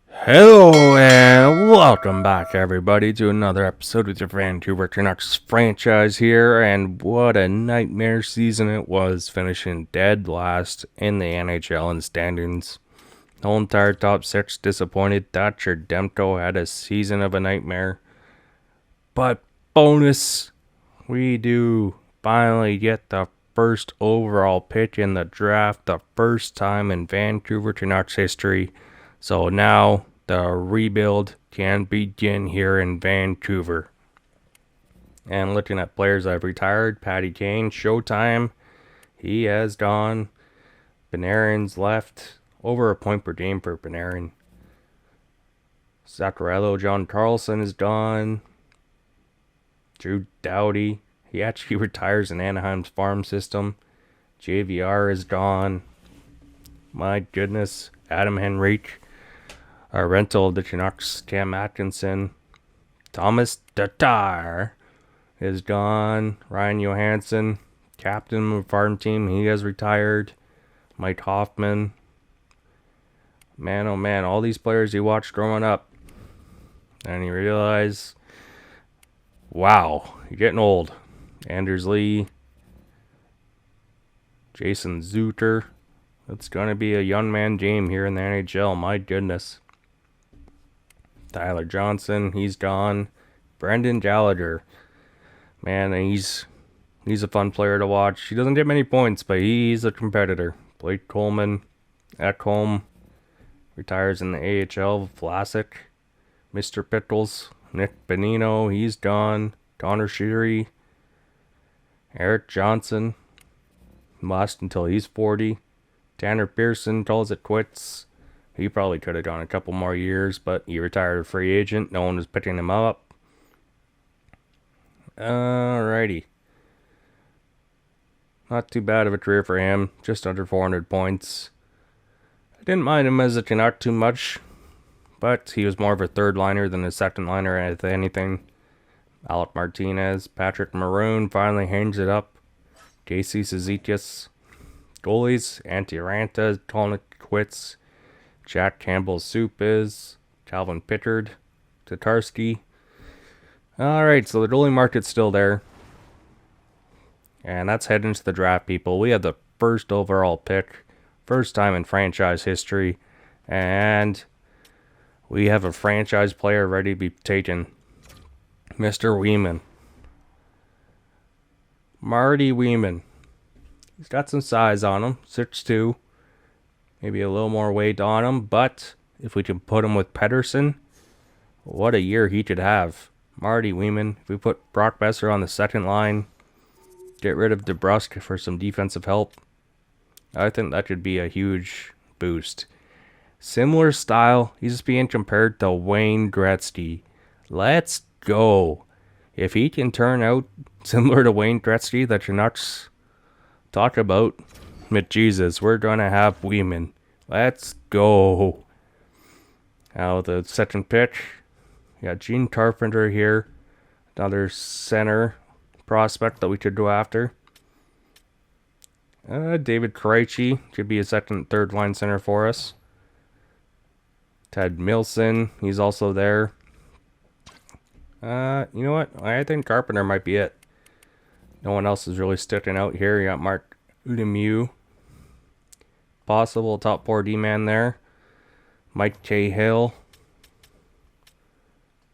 Hello and welcome back, everybody, to another episode with your Vancouver Canucks franchise here. And what a nightmare season it was, finishing dead last in the NHL in standings. The whole entire top six disappointed. Thatcher Demko had a season of a nightmare. But bonus, we do finally get the first overall pick in the draft, the first time in Vancouver Canucks history. So now the rebuild can begin here in Vancouver. And looking at players I've retired, Patty Kane, Showtime, he has gone. Panarin's left. Over a point per game for Panarin. Zuccarello, John Carlson is gone. Drew Doughty, he actually retires in Anaheim's farm system. JVR is gone. My goodness. Adam Henrique. Our rental of the Canucks, Cam Atkinson. Thomas Tatar is gone. Ryan Johansson, captain of the farm team, he has retired. Mike Hoffman. Man, oh man, all these players you watched growing up. And you realize, wow, you're getting old. Anders Lee. Jason Zuter. It's going to be a young man game here in the NHL, my goodness. Tyler Johnson, he's gone. Brendan Gallagher, man, he's a fun player to watch. He doesn't get many points, but he's a competitor. Blake Coleman, Ekholm, retires in the AHL. Vlasic, Mr. Pickles, Nick Bonino, he's gone. Connor Sheary, Eric Johnson, must until he's 40. Tanner Pearson calls it quits. He probably could have gone a couple more years, but he retired a free agent. No one was picking him up. Alrighty. Not too bad of a career for him. Just under 400 points. I didn't mind him as a Canuck too much, but he was more of a third liner than a second liner, if anything. Alec Martinez, Patrick Maroon finally hangs it up. Casey Cizikas. Goalies, Antti Ranta calling it quits. Jack Campbell's soup is. Calvin Pickard. Tatarski. Alright, so the goalie market's still there. And that's heading to the draft, people. We have the first overall pick. First time in franchise history. And we have a franchise player ready to be taken. Mr. Weeman. Marty Weeman. He's got some size on him. 6'2". Maybe a little more weight on him, but if we can put him with Pedersen, what a year he could have. Marty Weeman. If we put Brock Besser on the second line, get rid of DeBrusk for some defensive help, I think that could be a huge boost. Similar style, he's being compared to Wayne Gretzky. Let's go. If he can turn out similar to Wayne Gretzky, the Canucks talk about, with Jesus, we're going to have Weeman. Let's go. Now the second pick, we got Gene Carpenter here. Another center prospect that we could go after. David Krejci could be a second, third line center for us. Ted Milson, he's also there. You know what? I think Carpenter might be it. No one else is really sticking out here. You got Mark Lemieux. Possible top 4 D-man there. Mike Cahill.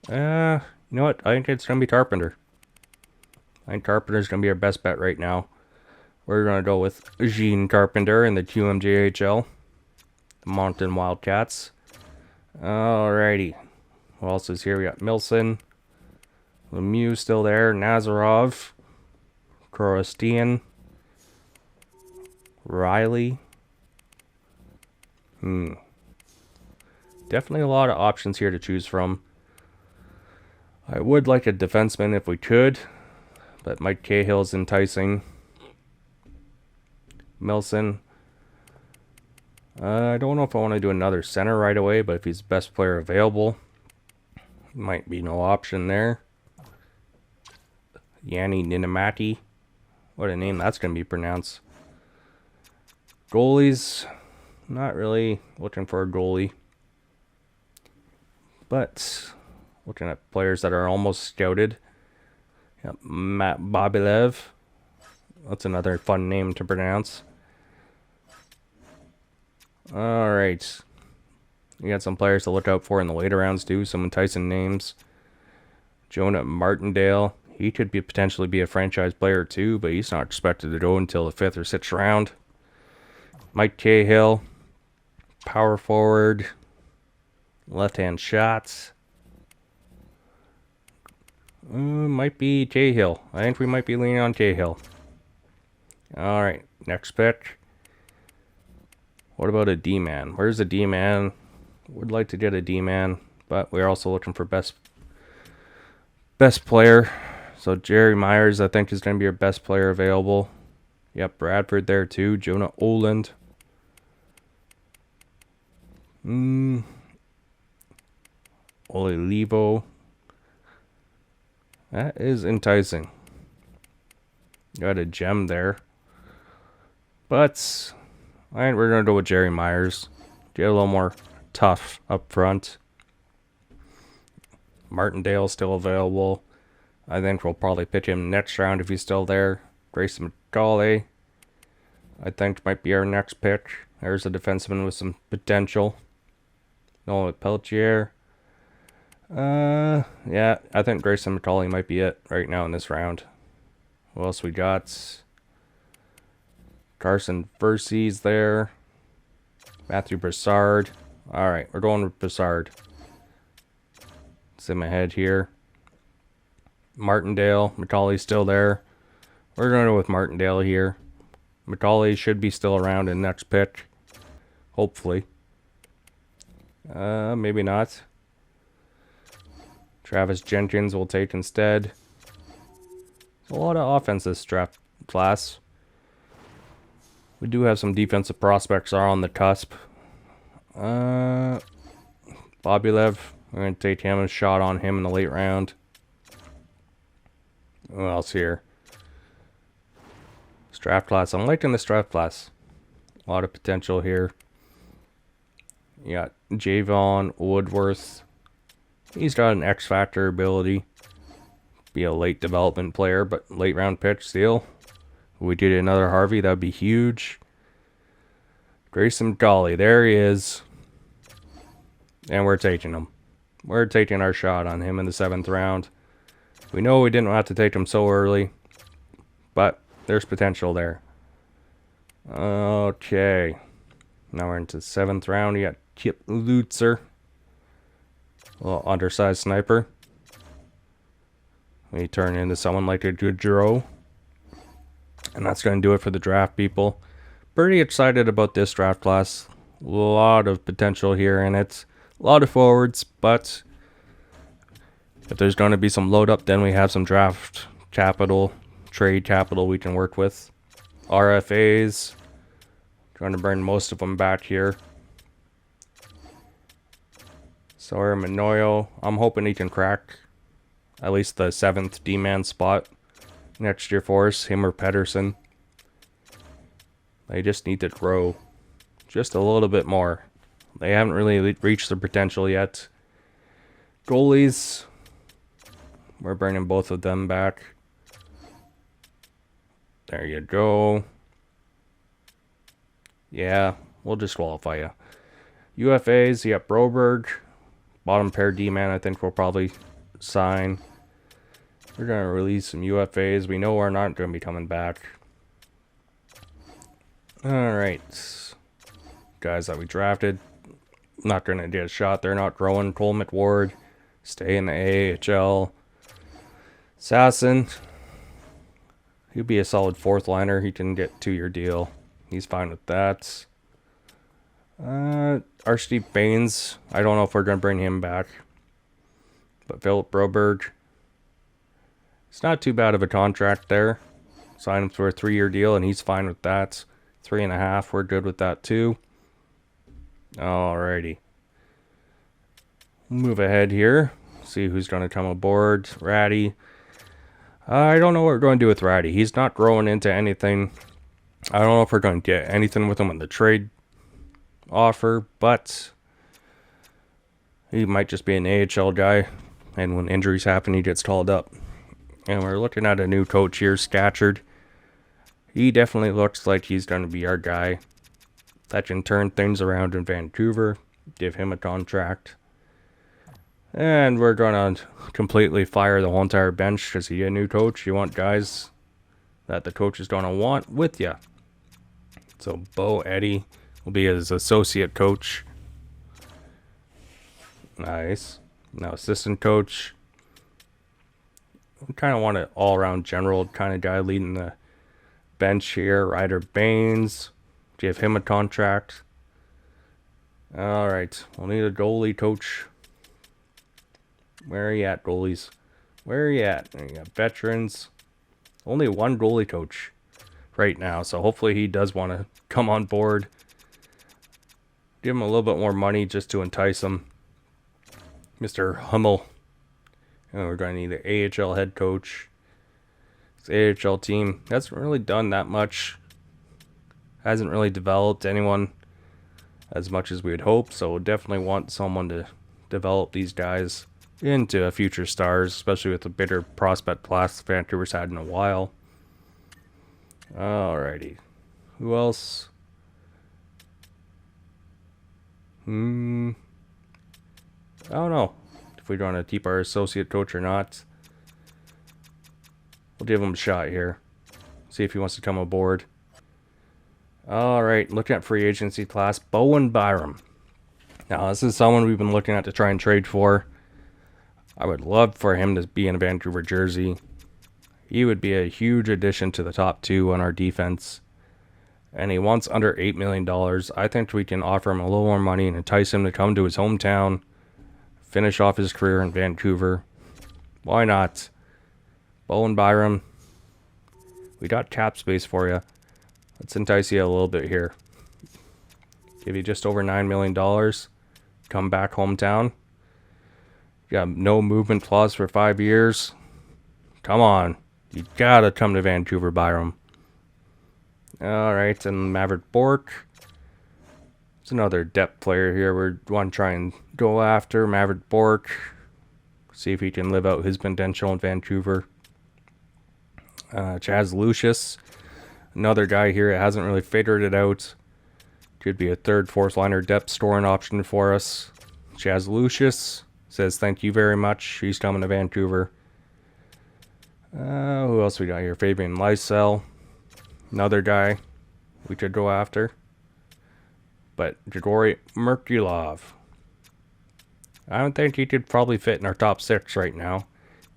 You know what? I think it's going to be Carpenter. I think Carpenter's going to be our best bet right now. We're going to go with Gene Carpenter in the QMJHL. The Moncton Wildcats. Alrighty. Who else is here? We got Milson. Lemieux still there. Nazarov. Korostian. Riley. Definitely a lot of options here to choose from. I would like a defenseman if we could, but Mike Cahill's enticing. Milson. I don't know if I want to do another center right away, but if he's the best player available, might be no option there. Yanni Ninamati. What a name that's going to be pronounced. Goalies. Not really looking for a goalie. But looking at players that are almost scouted. Yep, Matt Bobilev. That's another fun name to pronounce. Alright. We got some players to look out for in the later rounds too. Some enticing names. Jonah Martindale. He could potentially be a franchise player too, but he's not expected to go until the 5th or 6th round. Mike Cahill. Power forward. Left-hand shots. Might be Cahill. I think we might be leaning on Cahill. Alright, next pick. What about a D-man? Where's a D-man? Would like to get a D-man, but we're also looking for best player. So Jerry Myers, I think, is going to be our best player available. Yep, Bradford there too. Jonah Oland. Olivo. That is enticing. Got a gem there. But I think we're going to go with Jerry Myers. Get a little more tough up front. Martindale still available. I think we'll probably pitch him next round if he's still there. Grayson McCauley, I think, might be our next pick. There's a defenseman with some potential. Nolan Pelletier. Yeah, I think Grayson McCauley might be it right now in this round. What else we got? Carson Versees there. Matthew Broussard. Alright, we're going with Broussard. It's in my head here. Martindale. McCauley's still there. We're going to go with Martindale here. McCauley should be still around in next pick. Hopefully. Maybe not. Travis Jenkins will take instead. A lot of offense this draft class. We do have some defensive prospects are on the cusp. Bobilev, we're going to take him a shot on him in the late round. What else here? This draft class. I'm liking this draft class. A lot of potential here. You got Javon Woodworth. He's got an X Factor ability. Be a late development player, but late round pitch still. If we did another Harvey, that would be huge. Grayson McCauley, there he is. And we're taking him. We're taking our shot on him in the 7th round. We know we didn't have to take him so early, but there's potential there. Okay. Now we're into the 7th round. You got Kip Lutzer. A little undersized sniper. We turn into someone like a Goodrow. And that's going to do it for the draft, people. Pretty excited about this draft class. A lot of potential here in it. A lot of forwards, but if there's going to be some load up, then we have some draft capital, trade capital we can work with. RFAs. Trying to burn most of them back here. Sawyer Manoyo. I'm hoping he can crack at least the 7th D-man spot next year for us. Him or Pedersen. They just need to grow just a little bit more. They haven't really reached their potential yet. Goalies. We're bringing both of them back. There you go. Yeah, we'll disqualify you. UFAs, you got Broberg. Bottom pair D-man, I think we'll probably sign. We're going to release some UFAs. We know we're not going to be coming back. Alright. Guys that we drafted. Not going to get a shot. They're not growing. Cole McWard. Stay in the AHL. Sasson. He'll be a solid 4th liner. He can get 2-year deal. He's fine with that. Steve Baines. I don't know if we're going to bring him back. But Philip Broberg. It's not too bad of a contract there. Sign him for a 3-year deal, and he's fine with that. 3.5. We're good with that too. Alrighty. Move ahead here. See who's going to come aboard. Ratty. I don't know what we're going to do with Ratty. He's not growing into anything. I don't know if we're going to get anything with him on the trade offer, but He might just be an AHL guy, and when injuries happen, he gets called up. And we're looking at a new coach here, Scatchard. He definitely looks like he's going to be our guy that can turn things around in Vancouver, give him a contract. And we're going to completely fire the whole entire bench because you get a new coach. You want guys that the coach is going to want with you. So Bo Eddy will be his associate coach. Nice. Now assistant coach. We kind of want an all-around general kind of guy leading the bench here. Ryder Baines. Give him a contract. Alright. We'll need a goalie coach. Where are you at, goalies? Where are you at? You got veterans. Only one goalie coach right now. So hopefully he does want to come on board. Give him a little bit more money just to entice him. Mr. Hummel. And we're going to need an AHL head coach. This AHL team hasn't really done that much. Hasn't really developed anyone as much as we would hope. So we'll definitely want someone to develop these guys into future stars, especially with the bitter prospect class Vancouver's had in a while. Alrighty. Who else? I don't know if we're going to keep our associate coach or not. We'll give him a shot here. See if he wants to come aboard. Alright, looking at free agency class, Bowen Byram. Now, this is someone we've been looking at to try and trade for. I would love for him to be in a Vancouver jersey. He would be a huge addition to the top two on our defense. And he wants under $8 million. I think we can offer him a little more money and entice him to come to his hometown. Finish off his career in Vancouver. Why not? Bowen Byram. We got cap space for you. Let's entice you a little bit here. Give you just over $9 million. Come back hometown. You got no movement clause for 5 years. Come on. You gotta come to Vancouver, Byram. Alright, and Maverick Bork. It's another depth player here we want to try and go after. Maverick Bork. See if he can live out his potential in Vancouver. Chaz Lucius. Another guy here that hasn't really figured it out. Could be a third, fourth liner depth scoring option for us. Chaz Lucius says thank you very much. He's coming to Vancouver. Who else we got here? Fabian Lysell. Another guy we could go after. But Grigory Merkulov. I don't think he could probably fit in our top 6 right now.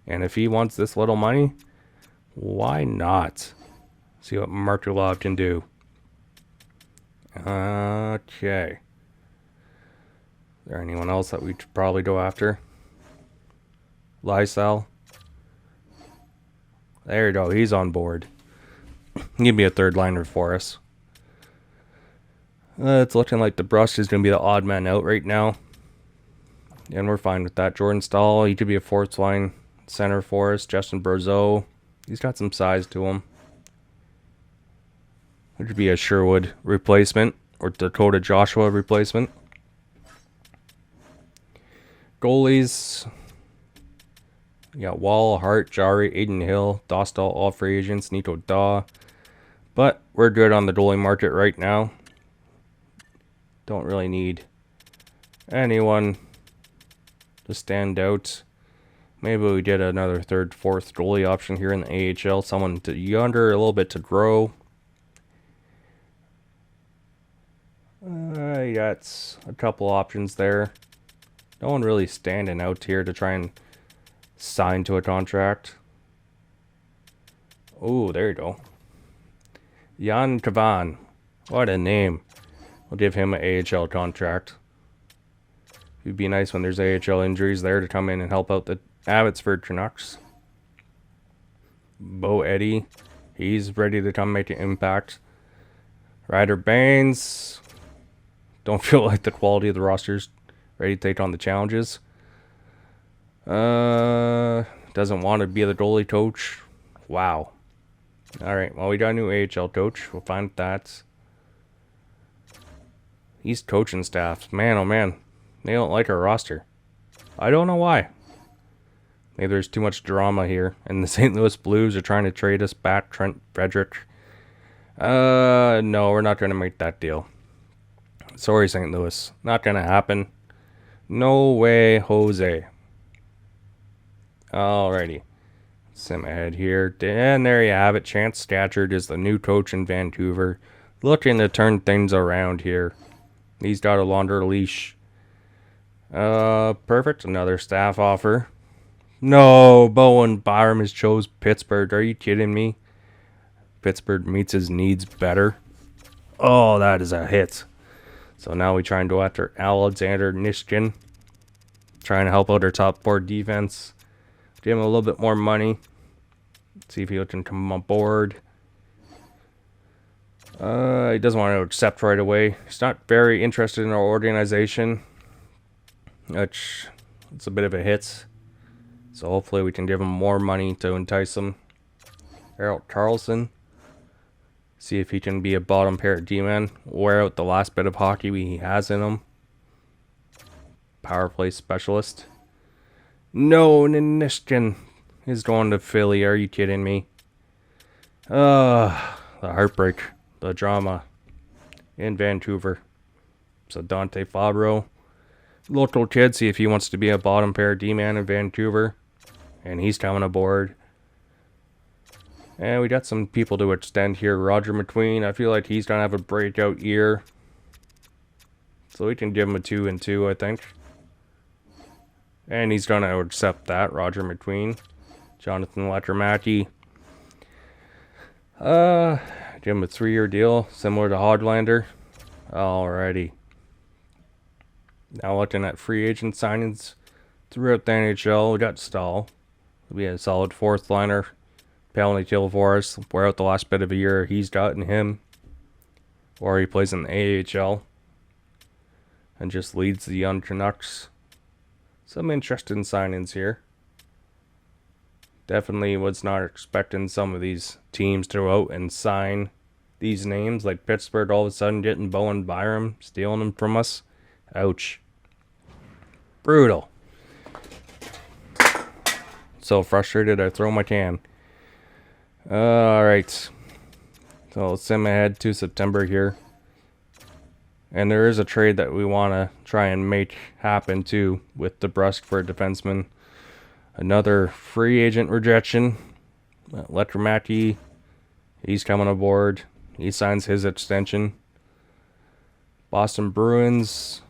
And if he wants this little money, why not? See what Merkulov can do. Okay. Is there anyone else that we should probably go after? Lysell. There you go. He's on board. Give me a third liner for us. It's looking like the Brush is going to be the odd man out right now. And we're fine with that. Jordan Stahl, he could be a fourth line center for us. Justin Berzeau, he's got some size to him. It could be a Sherwood replacement or Dakota Joshua replacement. Goalies. You got Wall, Hart, Jari, Aiden Hill, Dostal, all free agents, Nico Daw. But we're good on the goalie market right now. Don't really need anyone to stand out. Maybe we get another third, fourth goalie option here in the AHL. Someone younger, a little bit to grow. You got a couple options there. No one really standing out here to try and sign to a contract. Oh, there you go. Jan Kavan. What a name. We'll give him an AHL contract. It'd be nice when there's AHL injuries there to come in and help out the Abbotsford Canucks. Bo Eddy. He's ready to come make an impact. Ryder Baines. Don't feel like the quality of the roster's ready to take on the challenges. Doesn't want to be the goalie coach. Wow. Alright, well, we got a new AHL coach. We'll find that. These coaching staffs, man, oh man, they don't like our roster. I don't know why. Maybe there's too much drama here. And the St. Louis Blues are trying to trade us back Trent Frederick. No, we're not going to make that deal. Sorry, St. Louis. Not going to happen. No way, Jose. Alrighty. Sim ahead here. And there you have it. Chance Statchard is the new coach in Vancouver. Looking to turn things around here. He's got a longer leash. Perfect. Another staff offer. No, Bowen Byram has chose Pittsburgh. Are you kidding me? Pittsburgh meets his needs better. Oh, that is a hit. So now we try and go after Alexander Nishkin. Trying to help out our top 4 defense. Give him a little bit more money. See if he can come on board. He doesn't want to accept right away. He's not very interested in our organization. Which, it's a bit of a hit. So hopefully we can give him more money to entice him. Harold Carlson. See if he can be a bottom pair D-man. Wear out the last bit of hockey he has in him. Power play specialist. No, Nishkin is going to Philly. Are you kidding me? The heartbreak. The drama. In Vancouver. So Dante Fabro. Local kid. See if he wants to be a bottom pair D-man in Vancouver. And he's coming aboard. And we got some people to extend here. Roger McQueen. I feel like he's going to have a breakout year. So we can give him a 2 and 2, I think. And he's going to accept that. Roger McQueen. Jonathan Lettermacki. Give him a 3-year deal. Similar to Hodlander. Alrighty. Now looking at free agent signings throughout the NHL. We got Stahl. He'll be a solid 4th liner. Penalty kill for us. Wear out the last bit of a year he's got in him. Or he plays in the AHL. And just leads the young Canucks. Some interesting signings here. Definitely was not expecting some of these teams to go out and sign these names. Like Pittsburgh all of a sudden getting Bowen Byram. Stealing them from us. Ouch. Brutal. So frustrated I throw my can. Alright. So let's sim ahead to September here. And there is a trade that we want to try and make happen too with DeBrusque for a defenseman. Another free agent rejection. Lettermacki. He's coming aboard. He signs his extension. Boston Bruins.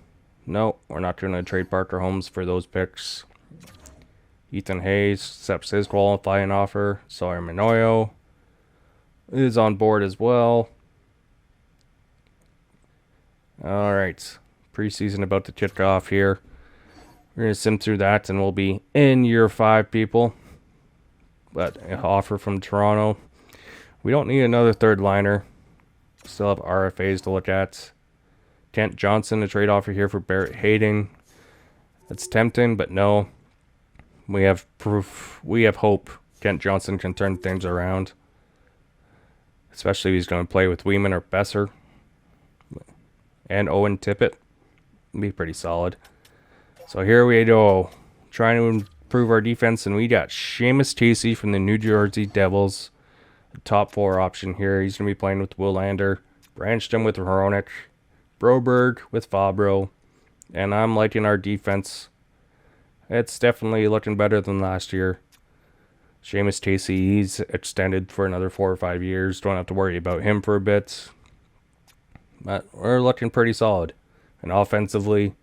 No, we're not going to trade Parker Holmes for those picks. Ethan Hayes accepts his qualifying offer. Sawyer Minoyo is on board as well. Alright. Preseason about to kick off here. We're going to sim through that and we'll be in year 5, people. But an offer from Toronto. We don't need another 3rd liner. Still have RFAs to look at. Kent Johnson, a trade offer here for Barrett Hayden. That's tempting, but no. We have proof. We have hope Kent Johnson can turn things around. Especially if he's going to play with Weeman or Besser. And Owen Tippett. Be pretty solid. So here we go. Trying to improve our defense. And we got Seamus Casey from the New Jersey Devils. The top 4 option here. He's going to be playing with Willander. Branched with Hronek. Broberg with Fabro. And I'm liking our defense. It's definitely looking better than last year. Seamus Casey, he's extended for another 4 or 5 years. Don't have to worry about him for a bit. But we're looking pretty solid. And offensively,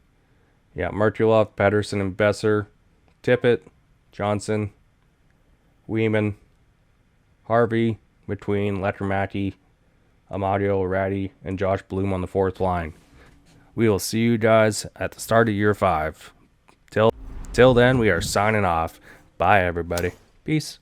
yeah, Merkulov, Pedersen, and Besser. Tippett, Johnson, Weeman, Harvey, between Lettermacki, Amadio Ratty, and Josh Bloom on the 4th line. We will see you guys at the start of year 5. Till then, we are signing off. Bye, everybody. Peace.